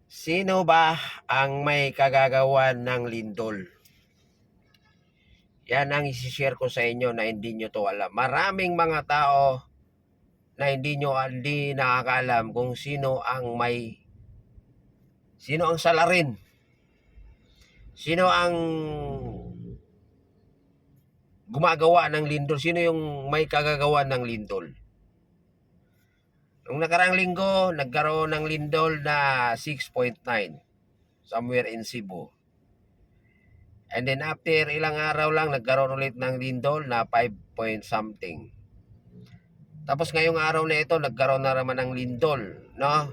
Sino ba ang may kagagawan ng lindol? Yan ang isi-share ko sa inyo na hindi nyo to alam. Maraming mga tao na hindi nakakaalam kung sino ang salarin, sino ang gumagawa ng lindol, sino yung may kagagawa ng lindol. Nung nakarang linggo, nagkaroon ng lindol na 6.9 somewhere in Cebu. And then after ilang araw lang, nagkaroon ulit ng lindol na 5 point something. Tapos ngayong araw na ito, nagkaroon na naman ng lindol, no?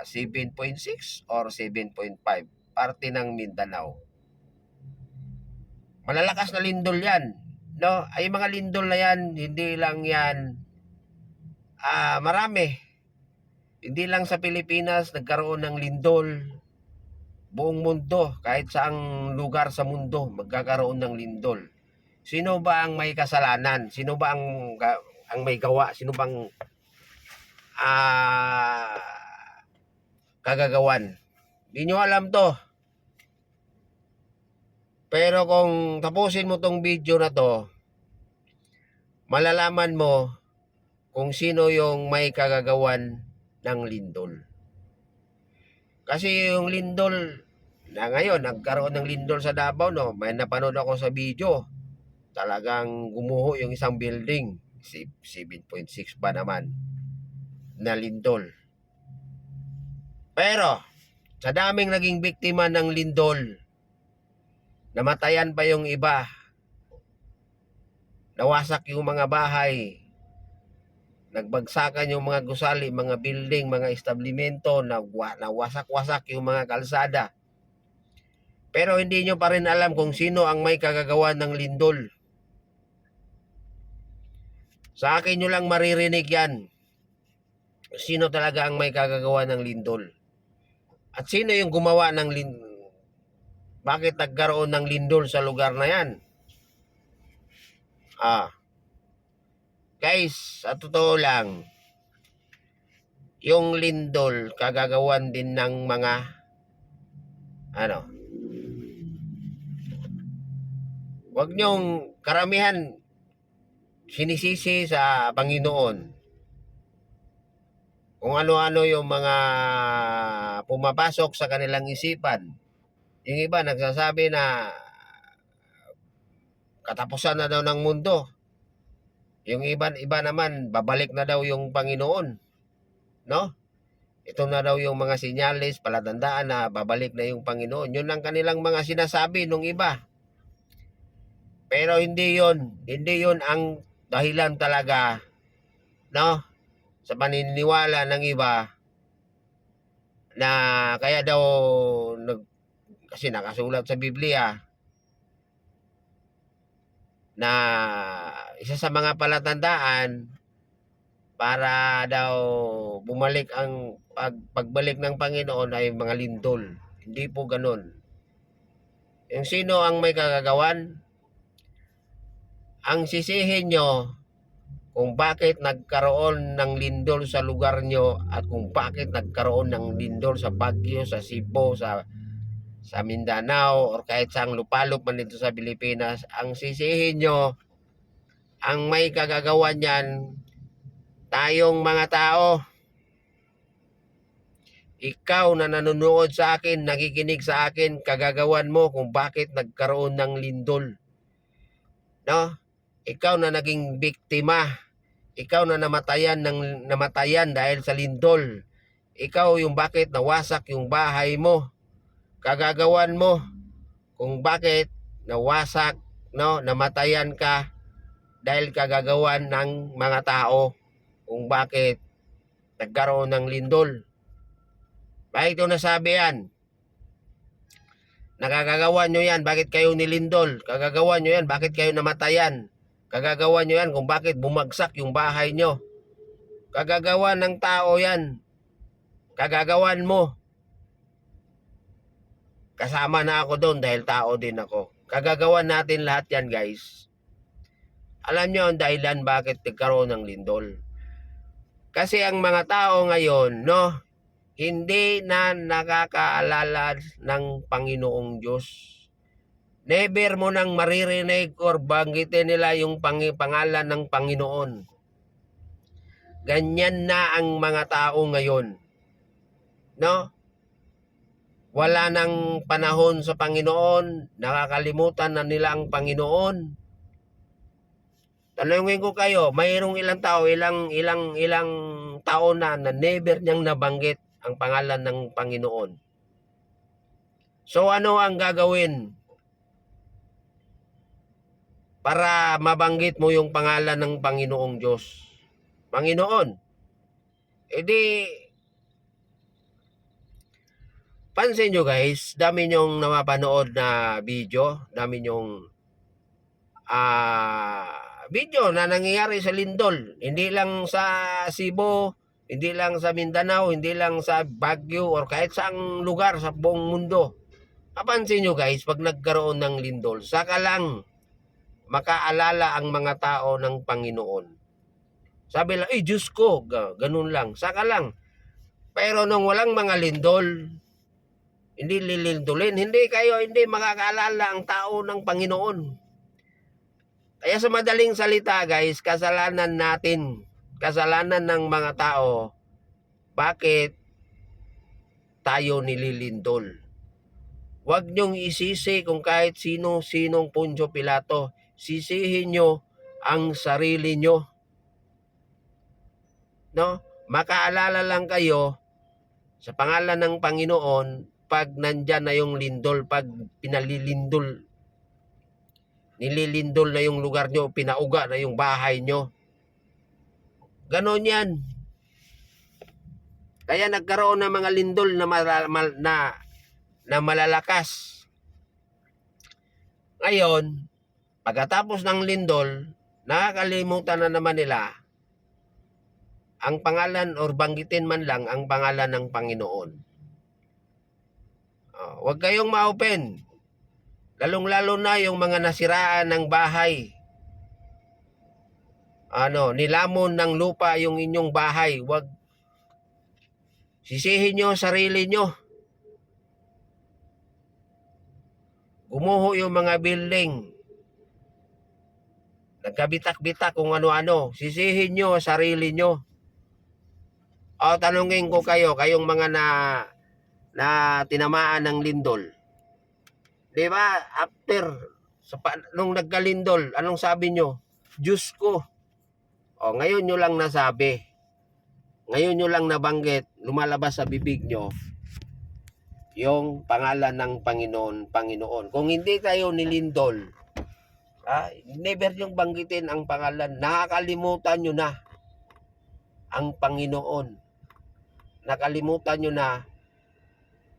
7.6 or 7.5, parte ng Mindanao. Malalakas na lindol yan, no? Ay mga lindol na yan, hindi lang yan, marami. Hindi lang sa Pilipinas nagkaroon ng lindol. Buong mundo, kahit saang lugar sa mundo, magkakaroon ng lindol. Sino ba ang may kasalanan? Sino ba ang may gawa? Sino bang kagagawan? Hindi nyo alam to. Pero kung tapusin mo tong video na to, malalaman mo kung sino yung may kagagawan ng lindol. Kasi yung lindol na ngayon, nagkaroon ng lindol sa Davao, no? May napanood ako sa video. Talagang gumuho yung isang building. 7.6 ba naman na lindol. Pero sa daming naging biktima ng lindol, namatayan pa yung iba, nawasak yung mga bahay, nagbagsakan yung mga gusali, mga building, mga establishmento, nawasak-wasak yung mga kalsada. Pero hindi nyo pa rin alam kung sino ang may kagagawa ng lindol. Sa akin nyo lang maririnig yan. Sino talaga ang may kagagawa ng lindol? At sino yung gumawa ng lindol? Bakit nagkaroon ng lindol sa lugar na yan? Guys, sa totoo lang, yung lindol kagagawan din ng mga wag nyong karamihan sinisisi sa Panginoon. Kung ano-ano yung mga pumapasok sa kanilang isipan. Yung iba nagsasabi na katapusan na daw ng mundo. Yung iba naman, babalik na daw yung Panginoon. No? Ito na daw yung mga sinyalis, palatandaan na babalik na yung Panginoon. Yun ang kanilang mga sinasabi nung iba. Pero hindi yun ang dahilan talaga, no? Sa paniniwala ng iba na kaya daw kasi nakasulat sa Biblia na isa sa mga palatandaan para daw bumalik ang pagbalik ng Panginoon ay mga lindol. Hindi po ganun. Yung sino ang may kagagawan, ang sisihin nyo kung bakit nagkaroon ng lindol sa lugar nyo at kung bakit nagkaroon ng lindol sa Baguio, sa Cebu, sa Mindanao, or kahit saang lupalop man dito sa Pilipinas, ang sisihin nyo, ang may kagagawan yan, tayong mga tao. Ikaw na nanonood sa akin, nakikinig sa akin, kagagawan mo kung bakit nagkaroon ng lindol. No? Ikaw na naging biktima. Ikaw na namatayan dahil sa lindol. Ikaw yung bakit nawasak yung bahay mo. Kagagawan mo kung bakit nawasak, no, namatayan ka dahil kagagawan ng mga tao kung bakit nagkaroon ng lindol. Bakit ito nasabi yan? Nakagagawa nyo yan, bakit kayo nilindol? Kagagawa nyo yan, bakit kayo namatayan? Kagagawa nyo yan kung bakit bumagsak yung bahay nyo. Kagagawa ng tao yan. Kagagawan mo. Kasama na ako doon dahil tao din ako. Kagagawan natin lahat yan, guys. Alam nyo ang dahilan bakit nagkaroon ng lindol? Kasi ang mga tao ngayon, no, hindi na nakakaalala ng Panginoong Diyos. Never mo nang maririnig or banggitin nila yung pangalan ng Panginoon. Ganyan na ang mga tao ngayon. No? Wala nang panahon sa Panginoon, nakakalimutan na nila ang Panginoon. Tanungin ko kayo, mayroong ilang tao, ilang taon na never niyang nabanggit ang pangalan ng Panginoon. So ano ang gagawin para mabanggit mo yung pangalan ng Panginoong Diyos? Panginoon. Edi, pansin nyo guys, dami nyong napapanood na video, dami nyong video na nangyayari sa lindol. Hindi lang sa Cebu, hindi lang sa Mindanao, hindi lang sa Baguio, or kahit saang lugar sa buong mundo. Kapansin nyo guys, pag nagkaroon ng lindol, saka lang makaalala ang mga tao ng Panginoon. Sabi lang, Diyos ko, ganun lang, saka lang. Pero nung walang mga lindol, hindi lilindulin, hindi makakaalala ang tao ng Panginoon. Kaya sa madaling salita guys, kasalanan natin, kasalanan ng mga tao, bakit tayo nililindol? Huwag niyong isisi kung kahit sinong Poncio Pilato. Sisihin nyo ang sarili nyo. No? Makaalala lang kayo sa pangalan ng Panginoon pag nandyan na yung lindol, pag pinalilindol, nililindol na yung lugar nyo, pinauga na yung bahay nyo. Ganon yan. Kaya nagkaroon ng mga lindol na malalakas. Ngayon, pagkatapos ng lindol, nakakalimutan na naman nila ang pangalan or banggitin man lang ang pangalan ng Panginoon. Huwag kayong ma-open. Lalong-lalo na yung mga nasiraan ng bahay. Nilamon ng lupa yung inyong bahay. Huwag sisihin nyo sarili nyo. Gumuho yung mga building. Nagkabitak-bitak kung ano-ano. Sisihin nyo sarili nyo. Tanungin ko kayo, kayong mga na tinamaan ng lindol. Di ba? After, nung nagkalindol, anong sabi nyo? Diyos ko. Ngayon nyo lang nasabi. Ngayon nyo lang nabanggit, lumalabas sa bibig nyo, yung pangalan ng Panginoon. Kung hindi kayo nilindol, never yung banggitin ang pangalan. Nakakalimutan nyo na ang Panginoon. Nakalimutan nyo na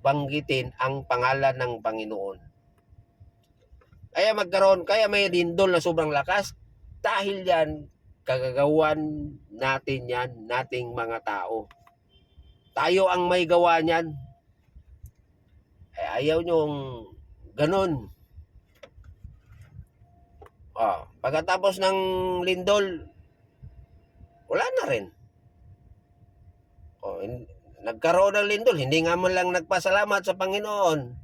banggitin ang pangalan ng Panginoon. Kaya may lindol na sobrang lakas. Dahil yan, kagagawan natin yan, nating mga tao. Tayo ang may gawa niyan. Ayaw nyong ganun. Pagkatapos ng lindol, wala na rin. Nagkaroon ng lindol, hindi nga man lang nagpasalamat sa Panginoon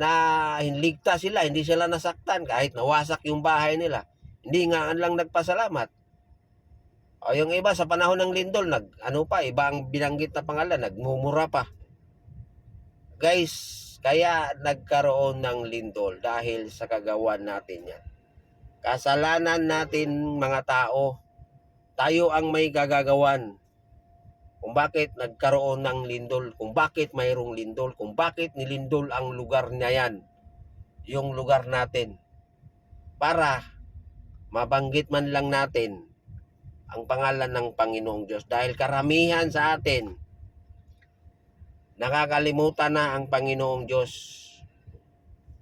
na ligtas sila, hindi sila nasaktan kahit nawasak yung bahay nila. Hindi nga lang nagpasalamat. Yung iba sa panahon ng lindol, iba ang binanggit na pangalan, nagmumura pa. Guys, kaya nagkaroon ng lindol dahil sa kagawan natin yan. Kasalanan natin mga tao, tayo ang may kagagawan. Kung bakit nagkaroon ng lindol, kung bakit mayroong lindol, kung bakit nilindol ang lugar niya yan, yung lugar natin. Para mabanggit man lang natin ang pangalan ng Panginoong Diyos. Dahil karamihan sa atin, nakakalimutan na ang Panginoong Diyos.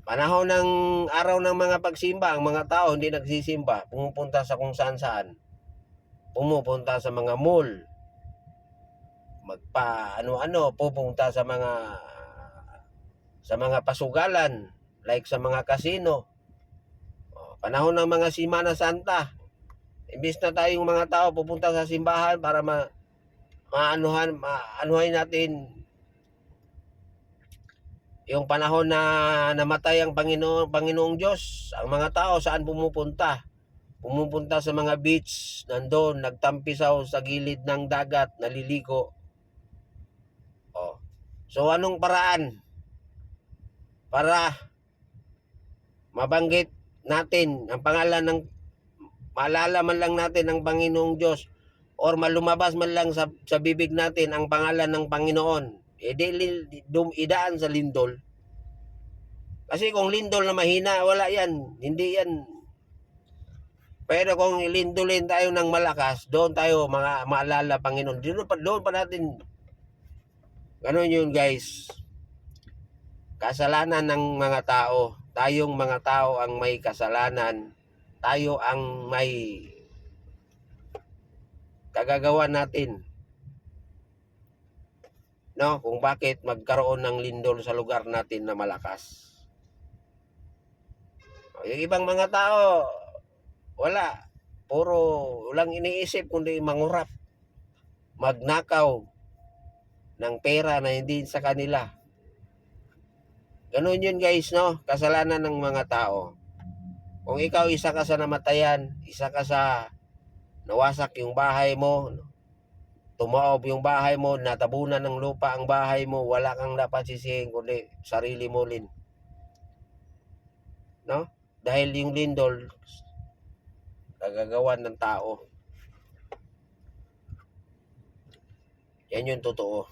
Panahon ng araw ng mga pagsimba, ang mga tao hindi nagsisimba, pumupunta sa kung saan-saan. Pumupunta sa mga mall, pupunta sa mga pasugalan, like sa mga kasino. Panahon ng mga Semana Santa, imbis na tayong mga tao pupunta sa simbahan para maanuhan natin yung panahon na namatay ang Panginoong Diyos. Ang mga tao saan pumupunta? Pumupunta sa mga beach, nandoon, nagtampisaw sa gilid ng dagat, naliligo. Oh. So anong paraan para mabanggit natin ang pangalan ng, maalala man lang natin ang Panginoong Diyos, or malumabas man lang sa bibig natin ang pangalan ng Panginoon, idaan sa lindol. Kasi kung lindol na mahina, wala yan. Hindi yan. Pero kung lindolin tayo ng malakas, doon tayo maalala Panginoon. Doon pa natin. Ganun yun, guys. Kasalanan ng mga tao. Tayong mga tao ang may kasalanan. Tayo ang may kagagawa natin. No? Kung bakit magkaroon ng lindol sa lugar natin na malakas. Yung ibang mga tao, wala. Puro walang iniisip kundi mangurap. Magnakaw ng pera na hindi sa kanila. Ganun yun, guys, no? Kasalanan ng mga tao. Kung ikaw isa ka sa namatayan, isa ka sa nawasak yung bahay mo, tumaob yung bahay mo, natabunan ng lupa ang bahay mo, wala kang dapat sisihin kundi sarili mo rin. No? Dahil yung lindol, nagagawan ng tao. Yan yung totoo.